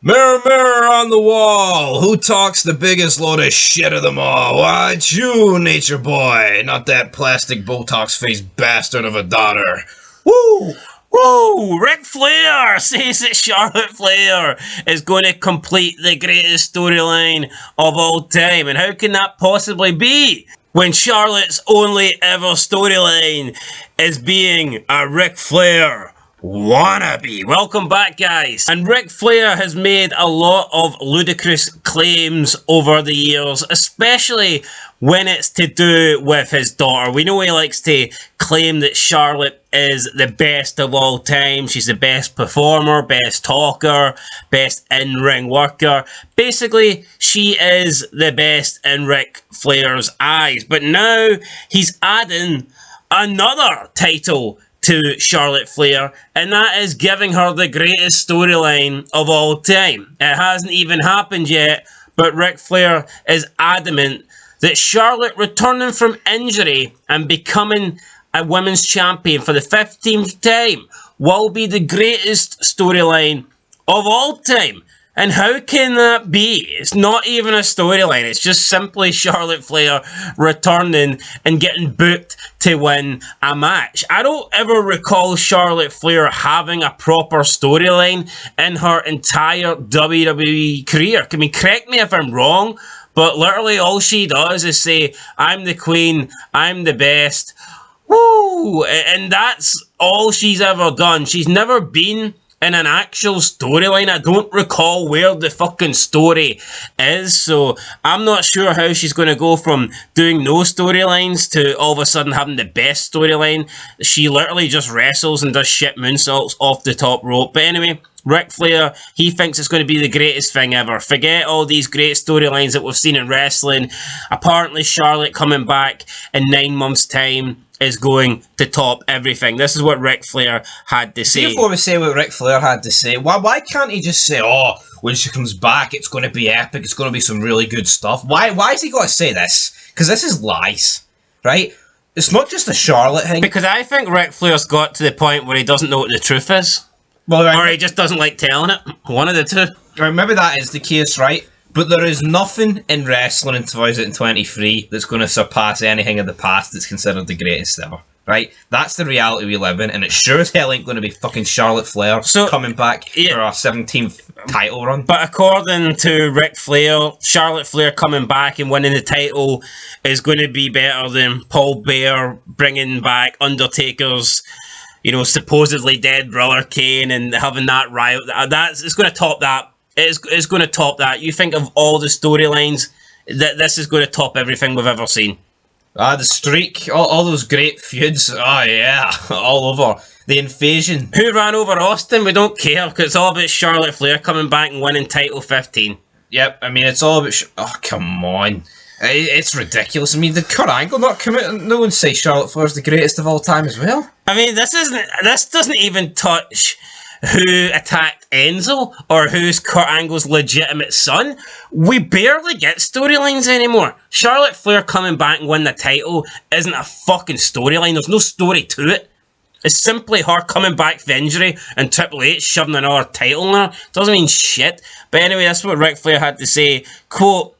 Mirror, mirror on the wall, who talks the biggest load of shit of them all? Why, it's you, nature boy, not that plastic Botox-faced bastard of a daughter. Woo! Whoa! Ric Flair says that Charlotte Flair is going to complete the greatest storyline of all time. And how can that possibly be when Charlotte's only ever storyline is being a Ric Flair wannabe? Welcome back, guys. And Ric Flair has made a lot of ludicrous claims over the years, especially when it's to do with his daughter. We know he likes to claim that Charlotte is the best of all time. She's the best performer, best talker, best in-ring worker. Basically, she is the best in Ric Flair's eyes. But now he's adding another title to Charlotte Flair, and that is giving her the greatest storyline of all time. It hasn't even happened yet, but Ric Flair is adamant that Charlotte returning from injury and becoming a women's champion for the 15th time will be the greatest storyline of all time. And how can that be? It's not even a storyline. It's just simply Charlotte Flair returning and getting booked to win a match. I don't ever recall Charlotte Flair having a proper storyline in her entire WWE career. I mean, correct me if I'm wrong, but literally all she does is say, I'm the queen, I'm the best. Woo! And that's all she's ever done. She's never been in an actual storyline. I don't recall where the fucking story is, so I'm not sure how she's going to go from doing no storylines to all of a sudden having the best storyline. She literally just wrestles and does shit moonsaults off the top rope. But anyway, Ric Flair, he thinks it's going to be the greatest thing ever. Forget all these great storylines that we've seen in wrestling. Apparently Charlotte coming back in 9 months' time is going to top everything. This is what Ric Flair had to say. Before we say what Ric Flair had to say, why can't he just say, oh, when she comes back, it's going to be epic, it's going to be some really good stuff? Why has he got to say this? Because this is lies, right? It's not just a Charlotte thing. Because I think Ric Flair's got to the point where he doesn't know what the truth is. Well, right, or he just doesn't like telling it. One of the two. Right, maybe that is the case, right? But there is nothing in wrestling in 2023 that's going to surpass anything in the past that's considered the greatest ever, right? That's the reality we live in, and it sure as hell ain't going to be fucking Charlotte Flair coming back for our 17th title run. But according to Ric Flair, Charlotte Flair coming back and winning the title is going to be better than Paul Bearer bringing back Undertaker's, supposedly dead brother Kane and having that riot. It's going to top that. It's going to top that. You think of all the storylines, that this is going to top everything we've ever seen. The streak, all those great feuds, oh yeah, all over. The invasion. Who ran over Austin? We don't care, because it's all about Charlotte Flair coming back and winning title 15. Yep, I mean, it's all about... oh, come on. It's ridiculous. I mean, did Kurt Angle not come out and no one say Charlotte Flair's the greatest of all time as well? I mean, this doesn't even touch who attacked Enzo or who's Kurt Angle's legitimate son. We barely get storylines anymore. Charlotte Flair coming back and winning the title isn't a fucking storyline. There's no story to it. It's simply her coming back from injury and Triple H shoving another title in her. Doesn't mean shit. But anyway, that's what Ric Flair had to say. Quote,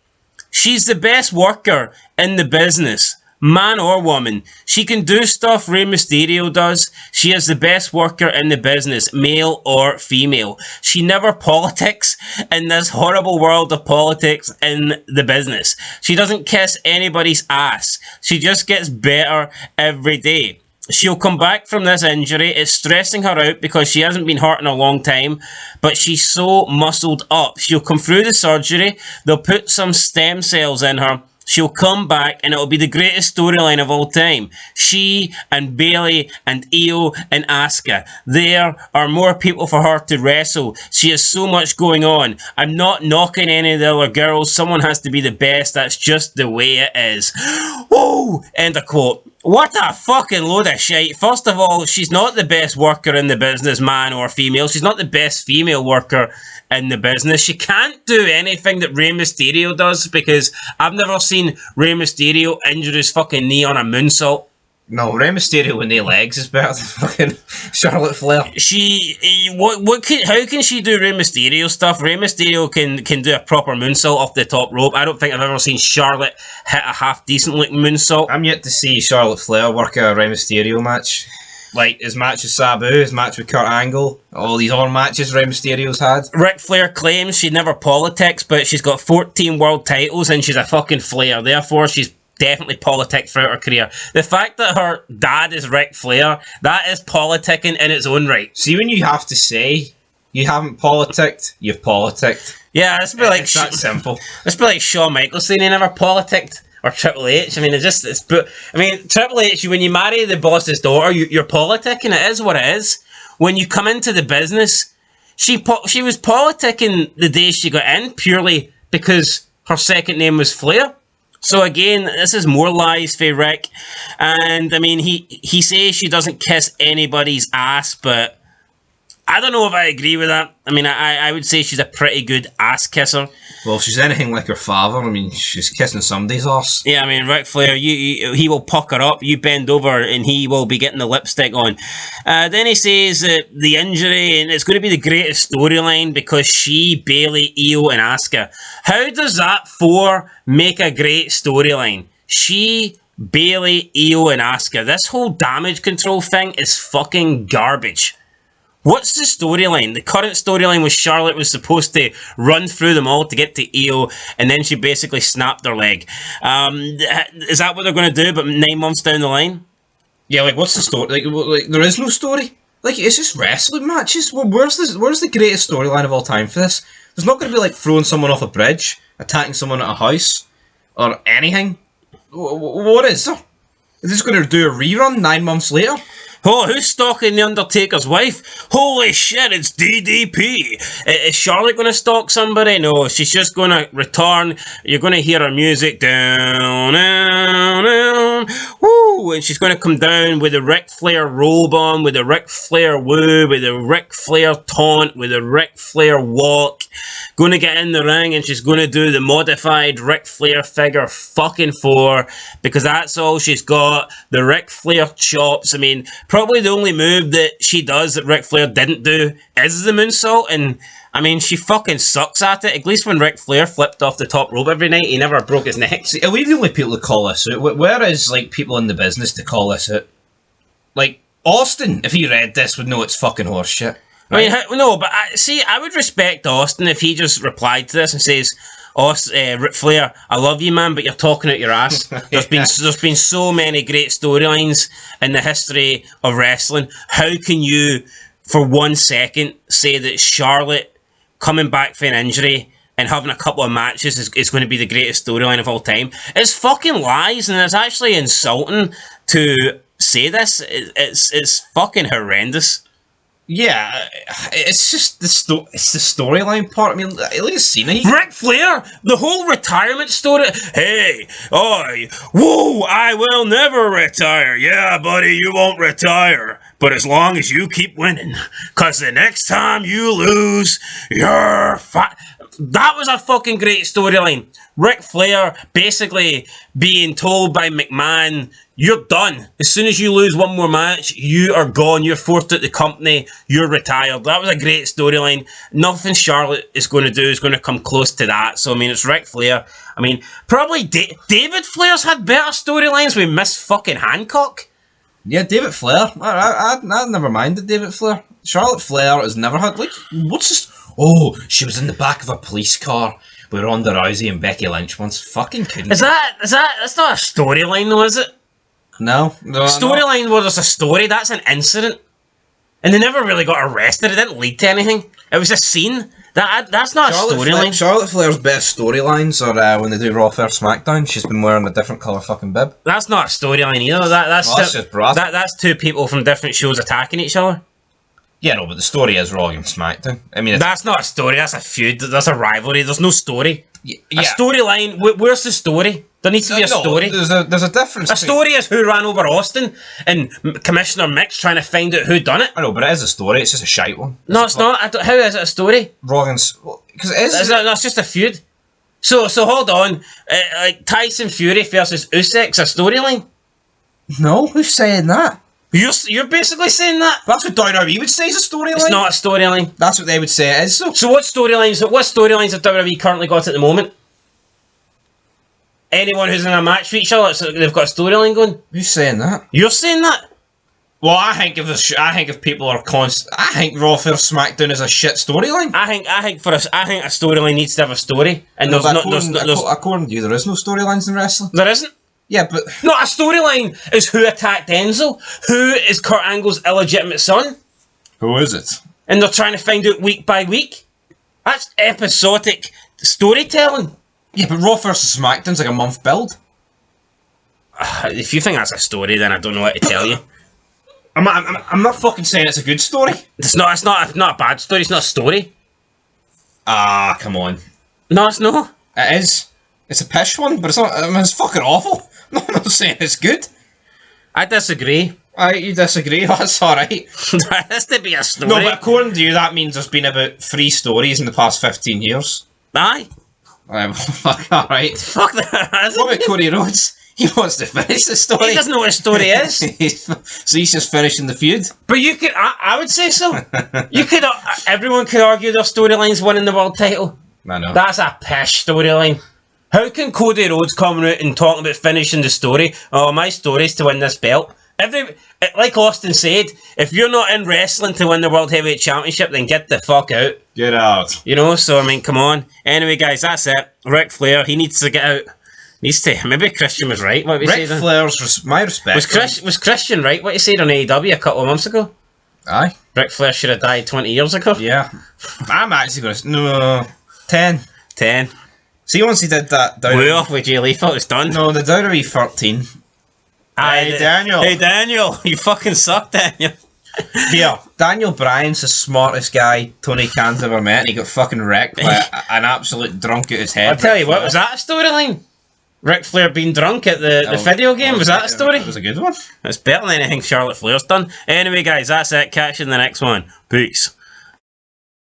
she's the best worker in the business. Man or woman. She can do stuff Rey Mysterio does. She is the best worker in the business, male or female. She never politics in this horrible world of politics in the business. She doesn't kiss anybody's ass. She just gets better every day. She'll come back from this injury. It's stressing her out because she hasn't been hurt in a long time, but she's so muscled up. She'll come through the surgery. They'll put some stem cells in her. She'll come back and it'll be the greatest storyline of all time. She and Bayley and Io and Asuka. There are more people for her to wrestle. She has so much going on. I'm not knocking any of the other girls. Someone has to be the best. That's just the way it is. Whoa! End of quote. What a fucking load of shit. First of all, she's not the best worker in the business, man or female. She's not the best female worker in the business. She can't do anything that Rey Mysterio does because I've never seen Rey Mysterio injure his fucking knee on a moonsault. No, Rey Mysterio with no legs is better than fucking Charlotte Flair. How can she do Rey Mysterio stuff? Rey Mysterio can do a proper moonsault off the top rope. I don't think I've ever seen Charlotte hit a half decent looking moonsault. I'm yet to see Charlotte Flair work a Rey Mysterio match. Like his match with Sabu, his match with Kurt Angle, all these other matches Rey Mysterio's had. Ric Flair claims she never politics, but she's got 14 world titles and she's a fucking Flair. Therefore, she's definitely politicked throughout her career. The fact that her dad is Ric Flair, that is politicking in its own right. See, when you have to say you haven't politicked, you've politicked. Yeah, it's that simple. It's like Shawn Michaels saying he never politicked, or Triple H. I mean, Triple H, when you marry the boss's daughter, you're politicking. It is what it is. When you come into the business, she was politicking the day she got in purely because her second name was Flair. So again, this is more lies for Rick. And I mean, he says she doesn't kiss anybody's ass, but I don't know if I agree with that. I mean, I would say she's a pretty good ass kisser. Well, if she's anything like her father, I mean, she's kissing somebody's ass. Yeah, I mean, Ric Flair, he will pucker up, you bend over, and he will be getting the lipstick on. Then he says the injury, and it's going to be the greatest storyline because she, Bayley, Io, and Asuka. How does that four make a great storyline? She, Bayley, Io, and Asuka. This whole damage control thing is fucking garbage. What's the storyline? The current storyline was Charlotte was supposed to run through them all to get to Io, and then she basically snapped her leg. Is that what they're going to do, but 9 months down the line? Yeah, like, what's the story? Like, there is no story. Like, it's just wrestling matches. Well, where's the greatest storyline of all time for this? There's not going to be, like, throwing someone off a bridge, attacking someone at a house, or anything. What is there? Is this going to do a rerun 9 months later? Oh, who's stalking The Undertaker's wife? Holy shit, it's DDP. Is Charlotte going to stalk somebody? No, she's just going to return. You're going to hear her music. Down, down, down. Woo! And she's going to come down with a Ric Flair robe on, with a Ric Flair woo, with a Ric Flair taunt, with a Ric Flair walk. Going to get in the ring and she's going to do the modified Ric Flair figure fucking 4 because that's all she's got. The Ric Flair chops. I mean, probably the only move that she does that Ric Flair didn't do is the moonsault, and I mean, she fucking sucks at it. At least when Ric Flair flipped off the top rope every night, he never broke his neck. See, are we the only people to call this out? Where is, like, people in the business to call this out? Like, Austin, if he read this, would know it's fucking horseshit. Right? I mean, no, but I would respect Austin if he just replied to this and says, Ric Flair, I love you, man, but you're talking out your ass. There's been so many great storylines in the history of wrestling. How can you, for 1 second, say that Charlotte coming back from an injury and having a couple of matches is going to be the greatest storyline of all time? It's fucking lies, and it's actually insulting to say this. It's fucking horrendous. Yeah, it's just the storyline part. I mean, look at Cena. Ric Flair, the whole retirement story. Hey, whoa, I will never retire. Yeah, buddy, you won't retire. But as long as you keep winning. Because the next time you lose, you're fat. That was a fucking great storyline. Ric Flair basically being told by McMahon, you're done. As soon as you lose one more match, you are gone. You're forced out the company. You're retired. That was a great storyline. Nothing Charlotte is going to do is going to come close to that. So, I mean, it's Ric Flair. I mean, probably David Flair's had better storylines with Miss fucking Hancock. Yeah, David Flair. I never minded David Flair. Charlotte Flair has never had, like, what's this? Oh, she was in the back of a police car with Ronda Rousey and Becky Lynch once. Fucking couldn't. That's not a storyline though, is it? No. Storyline where there's a story, that's an incident. And they never really got arrested, it didn't lead to anything. It was a scene. That's not a storyline. Charlotte Flair's best storylines are when they do Raw vs SmackDown. She's been wearing a different colour fucking bib. That's not a storyline either. That's just Brad. That's two people from different shows attacking each other. Yeah, no, but the story is Raw and SmackDown. I mean, that's not a story. That's a feud. That's a rivalry. There's no story. Yeah. A storyline. Where's the story? There needs to be a story. There's a difference. A story is who ran over Austin and Commissioner Mick's trying to find out who done it. I know, but it is a story. It's just a shite one. No, it's not. How is it a story? Because it is. That's just a feud. So hold on. Like Tyson Fury versus Usyk's a storyline. No, who's saying that? You're basically saying that. That's what WWE would say is a storyline. It's not a storyline. That's what they would say it is. So what storylines have WWE currently got at the moment? Anyone who's in a match for each other, so they've got a storyline going. Who's saying that? You're saying that? Well, I think if people are I think Raw vs SmackDown is a shit storyline. I think a storyline needs to have a story, and according to you, there is no storylines in wrestling. There isn't. Yeah, but not a storyline is who attacked Enzo, who is Kurt Angle's illegitimate son, who is it? And they're trying to find out week by week. That's episodic storytelling. Yeah, but Raw vs SmackDown's like a month build. If you think that's a story, then I don't know what to tell you. I'm not fucking saying it's a good story. It's not a bad story. It's not a story. Ah, come on. No, it's not. It is. It's a pish one, but it's not. I mean, it's fucking awful. No, I'm not saying it's good. I disagree. You disagree? That's alright. That has to be a story. No, but according to you, that means there's been about 3 stories in the past 15 years. Aye. Alright. Fuck that. What about Cody Rhodes? He wants to finish the story. He doesn't know what a story is. So he's just finishing the feud. But you could, I would say so. You could, everyone could argue their storyline's winning the world title. I know. That's a pish storyline. How can Cody Rhodes come out and talking about finishing the story? Oh, my story's to win this belt. Like Austin said, if you're not in wrestling to win the World Heavyweight Championship, then get the fuck out. Get out. You know, so I mean, come on. Anyway, guys, that's it. Ric Flair, he needs to get out. Maybe Christian was right. What we Ric said. Flair's my respect. Was Christian right? What he said on AEW a couple of months ago? Aye. Ric Flair should have died 20 years ago. Yeah. I'm actually going to... No. 10. 10. See, once he did that... Way off with Jay Lethal, it's done. No, the WWE 13. Hey, Daniel. Hey, Daniel. You fucking suck, Daniel. Yeah, Daniel Bryan's the smartest guy Tony Khan's ever met, and he got fucking wrecked by an absolute drunk at his head. I'll tell you what, was that a storyline? Ric Flair being drunk at the video game? Was that a story? It was a good one. It's better than anything Charlotte Flair's done. Anyway, guys, that's it. Catch you in the next one. Peace.